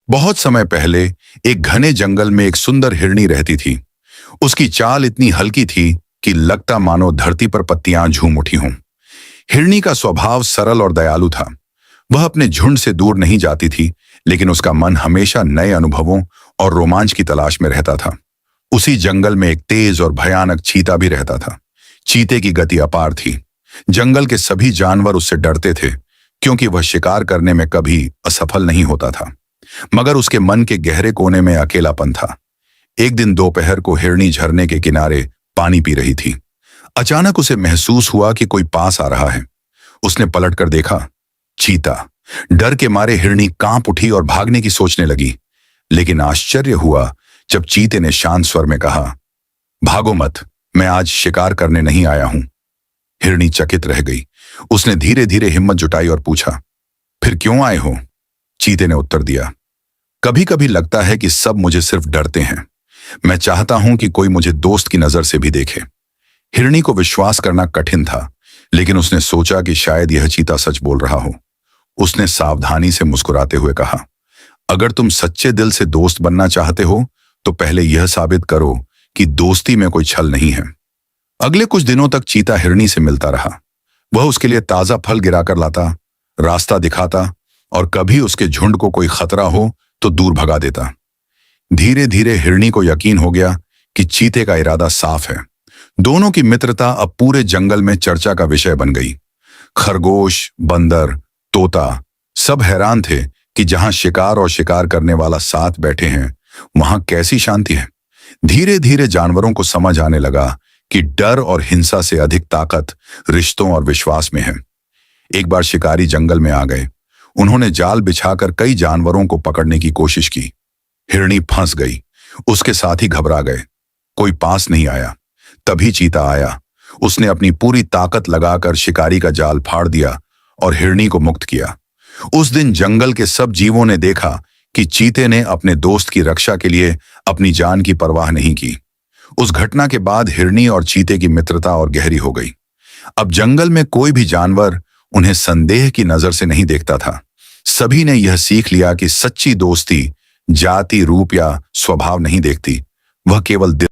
बहुत समय पहले एक घने जंगल में एक सुंदर हिरनी रहती थी। उसकी चाल इतनी हल्की थी कि लगता मानो धरती पर पत्तियां झूम उठी हों। हिरनी का स्वभाव सरल और दयालु था। वह अपने झुंड से दूर नहीं जाती थी, लेकिन उसका मन हमेशा नए अनुभवों और रोमांच की तलाश में रहता था। उसी जंगल में एक तेज और भयानक चीता भी रहता था। चीते की गति अपार थी। जंगल के सभी जानवर उससे डरते थे, क्योंकि वह शिकार करने में कभी असफल नहीं होता था। मगर उसके मन के गहरे कोने में अकेलापन था। एक दिन दोपहर को हिरनी झरने के किनारे पानी पी रही थी। अचानक उसे महसूस हुआ कि कोई पास आ रहा है। उसने पलटकर देखा, चीता। डर के मारे हिरनी कांप उठी और भागने की सोचने लगी। लेकिन आश्चर्य हुआ जब चीते ने शांत स्वर में कहा, भागो मत, मैं आज शिकार करने नहीं आया हूं। हिरनी चकित रह गई। उसने धीरे धीरे हिम्मत जुटाई और पूछा, फिर क्यों आए हो? चीते ने उत्तर दिया, कभी कभी लगता है कि सब मुझे सिर्फ डरते हैं। मैं चाहता हूं कि कोई मुझे दोस्त की नजर से भी देखे। हिरनी को विश्वास करना कठिन था, लेकिन उसने सोचा कि शायद यह चीता सच बोल रहा हो। उसने सावधानी से मुस्कुराते हुए कहा, अगर तुम सच्चे दिल से दोस्त बनना चाहते हो तो पहले यह साबित करो कि दोस्ती में कोई छल नहीं है। अगले कुछ दिनों तक चीता हिरनी से मिलता रहा। वह उसके लिए ताजा फल गिराकर लाता, रास्ता दिखाता और कभी उसके झुंड को कोई खतरा हो तो दूर भगा देता। धीरे धीरे हिरनी को यकीन हो गया कि चीते का इरादा साफ है। दोनों की मित्रता अब पूरे जंगल में चर्चा का विषय बन गई। खरगोश, बंदर, तोता सब हैरान थे कि जहां शिकार और शिकार करने वाला साथ बैठे हैं, वहां कैसी शांति है। धीरे धीरे जानवरों को समझ आने लगा कि डर और हिंसा से अधिक ताकत रिश्तों और विश्वास में है। एक बार शिकारी जंगल में आ गए। उन्होंने जाल बिछाकर कई जानवरों को पकड़ने की कोशिश की। हिरनी फंस गई। उसके साथी घबरा गए। कोई पास नहीं आया। तभी चीता आया। उसने अपनी पूरी ताकत लगाकर शिकारी का जाल फाड़ दिया और हिरनी को मुक्त किया। उस दिन जंगल के सब जीवों ने देखा कि चीते ने अपने दोस्त की रक्षा के लिए अपनी जान की परवाह नहीं की। उस घटना के बाद हिरनी और चीते की मित्रता और गहरी हो गई। अब जंगल में कोई भी जानवर उन्हें संदेह की नजर से नहीं देखता था। सभी ने यह सीख लिया कि सच्ची दोस्ती जाति, रूप या स्वभाव नहीं देखती, वह केवल दिल